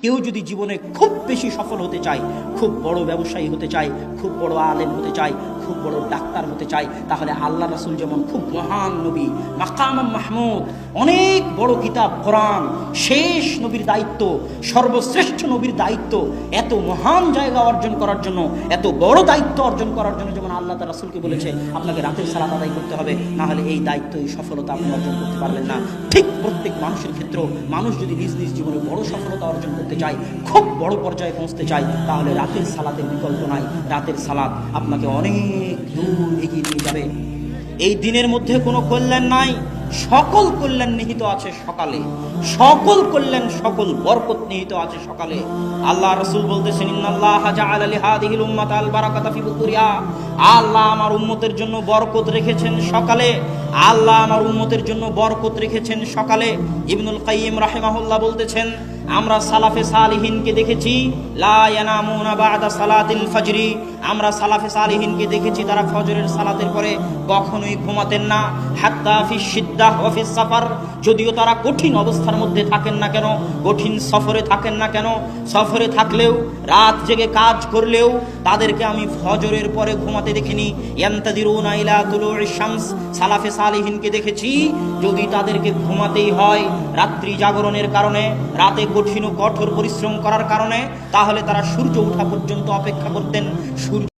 কেউ যদি জীবনে খুব বেশি সফল হতে চায়, খুব বড় ব্যবসায়ী হতে চায়, খুব বড় আলেম হতে চায়, খুব বড় ডাক্তার হতে চায়, তাহলে আল্লাহ রাসূল যেমন খুব মহান নবী, মাকাম মাহমুদ, অনেক বড় কিতাব কোরআন, শেষ নবীর দায়িত্ব, সর্বশ্রেষ্ঠ নবীর দায়িত্ব, এত মহান জায়গা অর্জন করার জন্য, এত বড় দায়িত্ব অর্জন করার জন্য যেমন আল্লাহ তাআলা রাসূলকে বলেছে আপনাকে রাতের সালাত আদায় করতে হবে, না হলে এই দায়িত্ব, এই সফলতা আপনি অর্জন করতে পারবেন না। ঠিক প্রত্যেক মানুষের ক্ষেত্রে মানুষ যদি নিজ নিজ জীবনে বড় সফলতা অর্জন করতে চায়, খুব বড় পর্যায়ে পৌঁছতে চায়, তাহলে রাতের সালাতের বিকল্প নাই। রাতের সালাত আপনাকে অনেক দূর এগিয়ে নিয়ে যাবে। এই দিনের মধ্যে কোনো কল্যাণ নাই, সকল কল্যাণ নিহিত আছে সকালে, সকল কল্যাণ, সকল বরকত নিহিত আছে সকালে। আল্লাহ রাসূল বলতেছেন ইন্নাল্লাহা জাআলা লিহাদিহিল উম্মাতাল বারাকাতা ফি বুকুরিহা, আল্লাহ আমার উম্মতের জন্য বরকত রেখেছেন সকালে, আল্লাহ আমার উম্মতের জন্য বরকত রেখেছেন সকালে। ইবনুল কাইয়িম রাহিমাহুল্লাহ বলতেছেন আমরা সালাফে সালিহিনকে দেখেছি লা ইয়ানামুনা বা'দা সালাতিল ফজরি, আমরা সালাফে সালিহিনকে দেখেছি তারা ফজরের সালাতের পরে কখনোই ঘুমাতেন না। হাত্তা ফি শিদ্দাহ ওয়া ফিস সাফার, যদিও তারা কঠিন অবস্থার মধ্যে থাকেন না কেন, কঠিন সফরে থাকেন না কেন, সফরে থাকলেও রাত জেগে কাজ করলেও তাদেরকে আমি ফজরের পরে ঘুমাতে দেখিনি। ইয়ান্তাদিরুনা ইলা তুলুইশ শামস, সালাফে সালিহিনকে দেখেছি যদি তাদেরকে ঘুমাতেই হয় রাত্রি জাগরণের কারণে, রাতে কঠিন ও কঠোর পরিশ্রম করার কারণে, তাহলে তারা সূর্য ওঠা পর্যন্ত অপেক্ষা করতেন। সূর্য